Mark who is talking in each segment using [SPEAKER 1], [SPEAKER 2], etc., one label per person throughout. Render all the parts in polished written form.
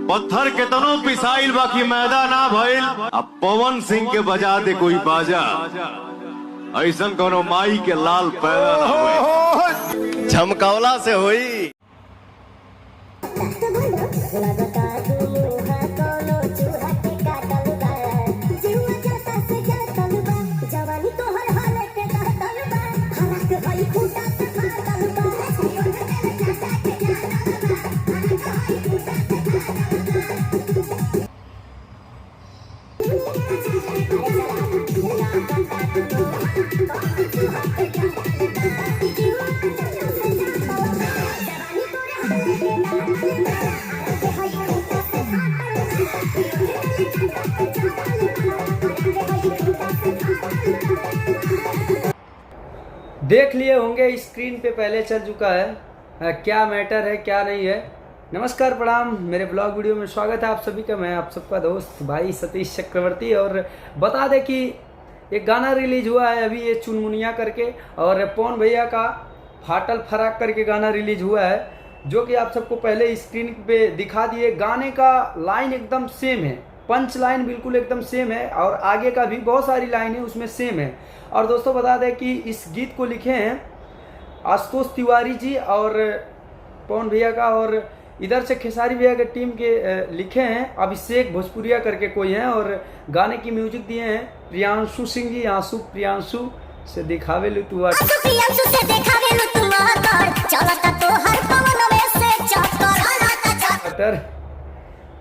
[SPEAKER 1] पत्थर के तनो पिसाइल बाकी मैदा ना भइल। अब पवन सिंह के बजा दे कोई बाजा, ऐसन कोनो माई के लाल पैदा ना हुए, झमकौला से हुई।
[SPEAKER 2] देख लिए होंगे स्क्रीन पे पहले चल चुका है क्या मैटर है क्या नहीं है। नमस्कार प्रणाम, मेरे ब्लॉग वीडियो में स्वागत है आप सभी का। मैं आप सबका दोस्त भाई सतीश चक्रवर्ती। और बता दें कि एक गाना रिलीज हुआ है अभी, ये चुनमुनिया करके, और पवन भैया का फाटल फराक करके गाना रिलीज हुआ है, जो कि आप सबको पहले स्क्रीन पे दिखा दिए। गाने का लाइन एकदम सेम है, पंच लाइन बिल्कुल एकदम सेम है, और आगे का भी बहुत सारी लाइनें उसमें सेम है। और दोस्तों बता दें कि इस गीत को लिखे हैं आशुतोष तिवारी जी और पवन भैया का, और इधर से खेसारी भैया के टीम के लिखे हैं अभिषेक भोजपुरिया करके कोई हैं, और गाने की म्यूजिक दिए हैं प्रियांशु सिंह जी। आंसू प्रियांशु से दिखावे लू तू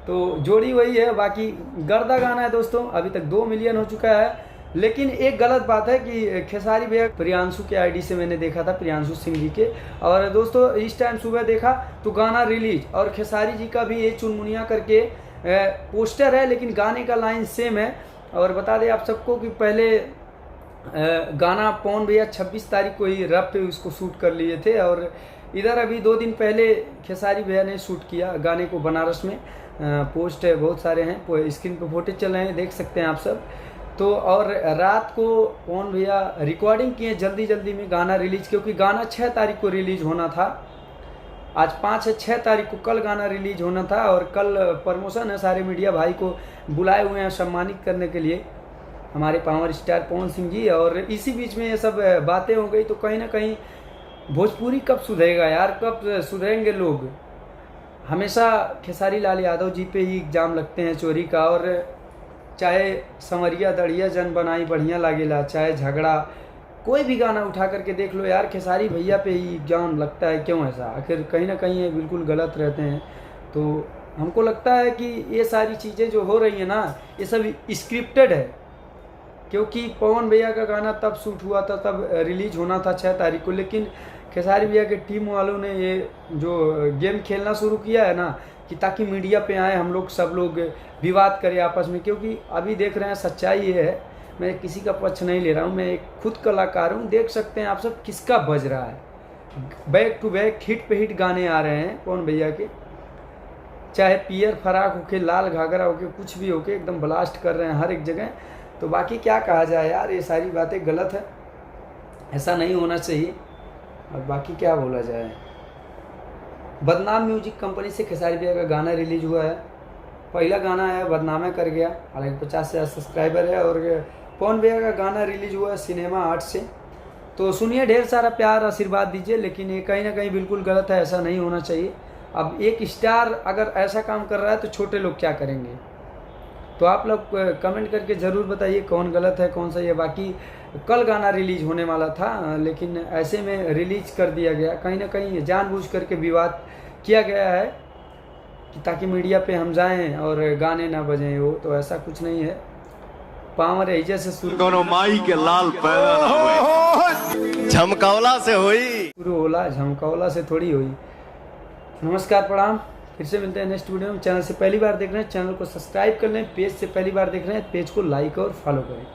[SPEAKER 2] तो जोड़ी वही है, बाकी गर्दा गाना है दोस्तों। अभी तक 2 मिलियन हो चुका है, लेकिन एक गलत बात है कि खेसारी भैया प्रियांशु के आईडी से मैंने देखा था, प्रियांशु सिंह जी के, और दोस्तों इस टाइम सुबह देखा तो गाना रिलीज, और खेसारी जी का भी ये चुनमुनिया करके पोस्टर है, लेकिन गाने का लाइन सेम है। और बता दें आप सबको कि पहले गाना पवन भैया 26 तारीख को ही रब पे उसको शूट कर लिए थे, और इधर अभी 2 दिन पहले खेसारी भैया ने शूट किया गाने को बनारस में। पोस्ट है बहुत सारे हैं, स्क्रीन पे फोटो चल रहे हैं, देख सकते हैं आप सब। तो और रात को पवन भैया रिकॉर्डिंग किए जल्दी जल्दी में गाना रिलीज, क्योंकि गाना 6 तारीख को रिलीज होना था। आज 5 है, 6 तारीख को कल गाना रिलीज होना था, और कल प्रमोशन है, सारे मीडिया भाई को बुलाए हुए हैं सम्मानित करने के लिए, हमारे पावर स्टार पवन सिंह जी। और इसी बीच में ये सब बातें हो गई, तो कहीं ना कहीं भोजपुरी कब सुधरेगा यार, कब सुधरेंगे लोग। हमेशा खेसारी लाल यादव जी पे ही इल्जाम लगते हैं चोरी का, और चाहे समरिया दड़िया जन बनाई बढ़िया लागेला, चाहे झगड़ा, कोई भी गाना उठा करके देख लो यार, खेसारी भैया पे ही इल्जाम लगता है। क्यों ऐसा? आखिर कहीं ना कहीं ये बिल्कुल गलत रहते हैं। तो हमको लगता है कि ये सारी चीज़ें जो हो रही है ना, ये सब स्क्रिप्टेड है, क्योंकि पवन भैया का गाना तब शूट हुआ था, तब रिलीज होना था 6 तारीख को, लेकिन खेसारी भैया के टीम वालों ने ये जो गेम खेलना शुरू किया है ना, कि ताकि मीडिया पे आए हम लोग, सब लोग विवाद करें आपस में। क्योंकि अभी देख रहे हैं सच्चाई ये है, मैं किसी का पक्ष नहीं ले रहा हूँ, मैं एक खुद कलाकार हूँ। देख सकते हैं आप सब किसका बज रहा है, बैक टू बैक हिट पे हिट गाने आ रहे हैं पवन भैया के, चाहे पियर फराक होके, लाल घाघरा होके, कुछ भी होके, एकदम ब्लास्ट कर रहे हैं हर एक जगह। तो बाकी क्या कहा जाए यार, ये सारी बातें गलत है, ऐसा नहीं होना चाहिए। और बाकी क्या बोला जाए, बदनाम म्यूजिक कंपनी से खेसारी भैया का गाना रिलीज हुआ है। पहला गाना है बदनामा कर गया, हालांकि 50 से सब्सक्राइबर है, और पवन भैया का गाना रिलीज हुआ है सिनेमा आर्ट से। तो सुनिए, ढेर सारा प्यार आशीर्वाद दीजिए, लेकिन ये कहीं ना कहीं बिल्कुल गलत है, ऐसा नहीं होना चाहिए। अब एक स्टार अगर ऐसा काम कर रहा है तो छोटे लोग क्या करेंगे? तो आप लोग कमेंट करके ज़रूर बताइए कौन गलत है कौन सही है। बाकी कल गाना रिलीज होने वाला था, लेकिन ऐसे में रिलीज कर दिया गया, कहीं ना कहीं जानबूझ करके विवाद किया गया है कि ताकि मीडिया पे हम जाएं और गाने ना बजें। वो तो ऐसा कुछ नहीं है, पावर एजे से शुरू
[SPEAKER 1] माई के लाल पैदा ना हुए, झमकौला से हुई,
[SPEAKER 2] शुरू होला, झमकौला से थोड़ी हुई। नमस्कार प्रणाम, फिर से मिलते हैं नेक्स्ट वीडियो में। चैनल से पहली बार देख रहे हैं चैनल को सब्सक्राइब कर लें, पेज से पहली बार देख रहे हैं पेज को लाइक और फॉलो करें।